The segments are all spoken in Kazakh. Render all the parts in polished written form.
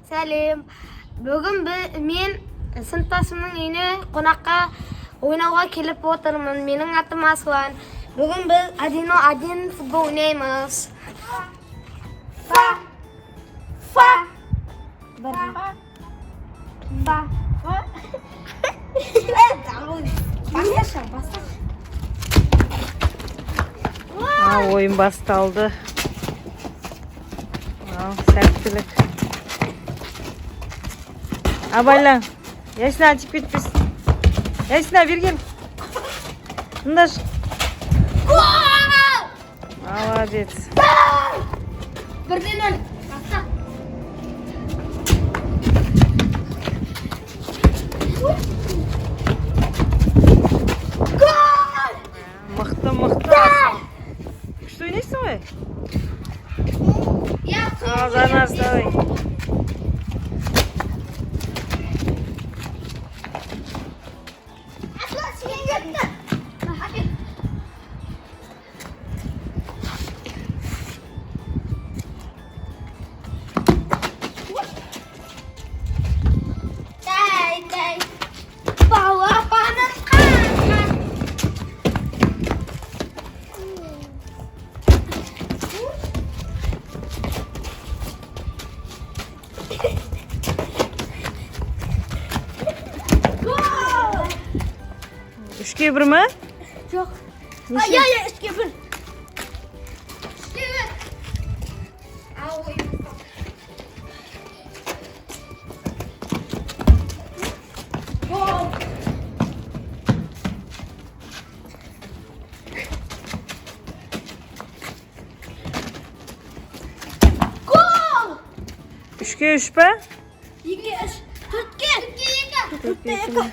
Сәлем. Бүгін мен сыныптасымның үйіне қонаққа ойнауға келіп отырмын. Менің атым Аслан. Бүгін біз 1-1 футбол ойнаймыз. Фа. Oyun басталды. Сәттілік. Абайлан, ясына açıp кетпесін. Ясына бергел. Мындаш. Молодец. 1-0. Мықты. Күшті ойнайсың ғой? Жанар, давай. Үшке бір ма? Жоқ. Неше? Я, үшке бір. Ал ойын. Гол. Гол! Үшке үш па? 2-3. 4-2. 4-2.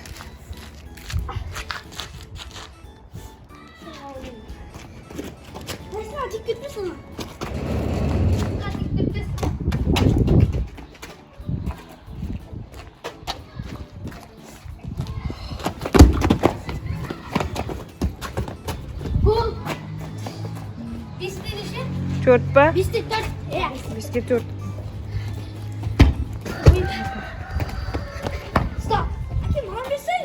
Төрт па? Бесте 4. Беске төрт. Стоп. Әкем маған берсең?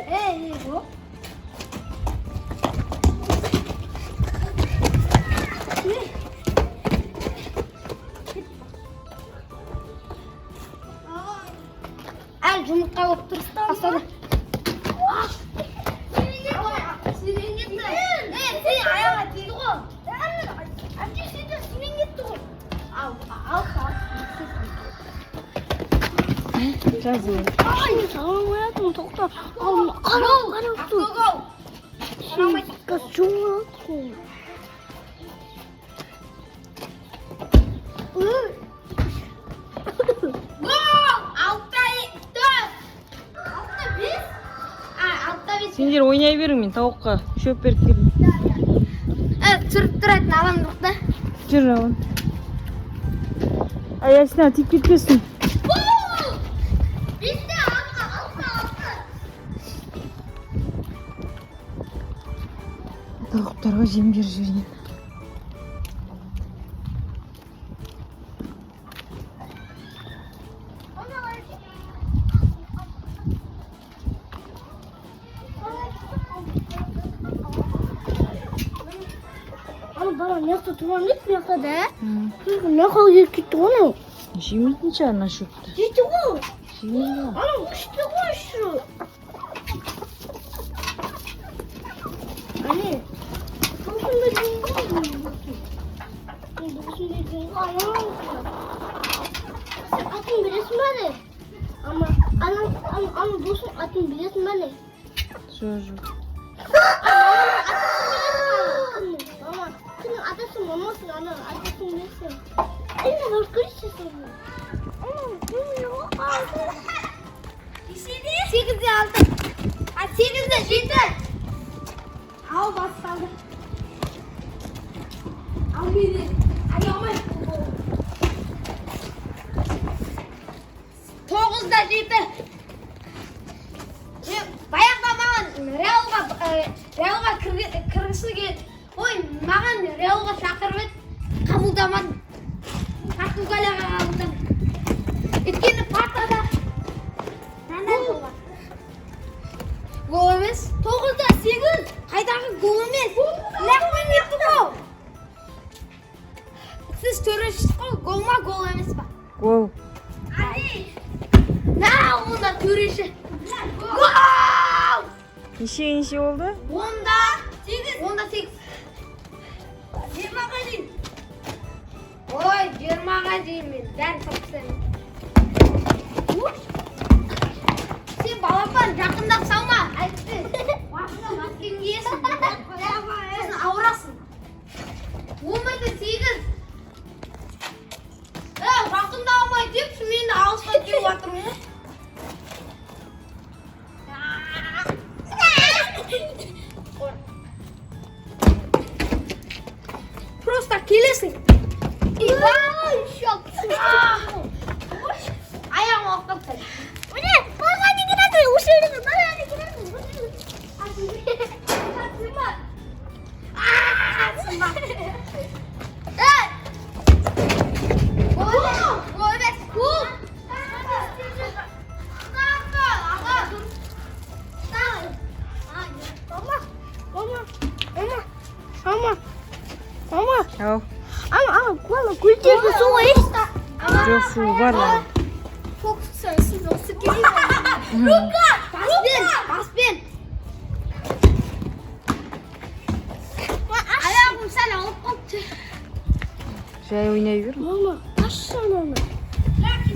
Жоқ. Әл жұмыртқа болып тұрсты. Астады. Сенен кетті. Сен аяға тиді ғой. Әбде сенен кетті ғой. Ал. Жазылы. Ай, саған оятым, тоқта. Қарау. Қарамайсыз жоңғалды. Сендер ойнай берің, мен тауыққа шөп беріп келдім. Түсіріп тұратын адам жоқ та. Жүр жауын. Ясына тиіп кетпесін. Тауықтарға жем беріп жіберген. Бала мияқта тұрған ет мияқта да? Мияққа келіп кетті ғой анау. Жемейтін шығар ана шөпті. Жейді ғой. Жемейді ғой. Анау күшті ғой шу. Әне. Досымды дейін ғой. Досымды дейін ғой. Атын білесің бә не? Ана досым атын білесің бә не? Жоқ. Senin adasın mamasın ana, adasın nesin? Eline bak görüşürüz onu. Bilmiyor. 8'de aldım. 8'de 7. Al basalım. Al beni. Ayağıma. 9'da 7. Баяғыда маған Реалға кіргісі келді. Ой, маған Реалға шақырып еді. Қабылдамадым. Португалияға қабылдадым. Өйткені төрешісіз ғой, гол ма, гол емес па? Гол. На, онда төреші. Гол! Неше болды? Онда 8. Онда 8. 20-ға дейін. Ой, 20-ға дейін мен дәл тапсаймын. Сен балапан жақындап салма. Айтты. Уақытта маскен киесің. Сосын ауырасың. 11-8. Жақында алмай деп, мені алысқа кеу атырмын ғой. Просто келесің. Аяғым ауыртып тұр. Міне, бала не келеді? Осы жерде бала не келеді? Сынба. Ау. Ama kulüpte su var işte. Жоқ, су бар. Çok sensiz olsa geliyor. Luka! Bas ben. Ayağım sen alıp koptu. Жай ойнай бер. Mama, aşağıda mı?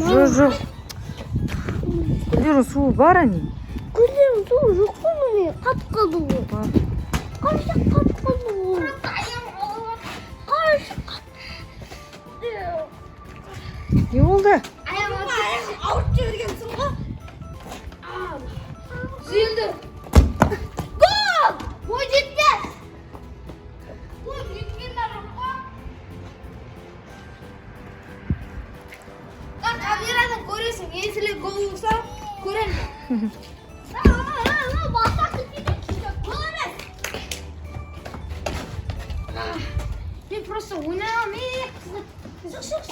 Жоқ. Гүлдердің суы бар әне. Gülüm su yok mu ne? Kat kaldı bu. Бар. Karşı kat kaldı bu. Karşı kat. Не болды? Ayağım avuç çevirgensin bu. Zildi. Gol! Gol жеткез. Gol жеткендер жоқ қой. Камерадан көресің, есілі гол болса көремін. Басақ кетеді, гол емес. Мен просто ойнамын. Шық.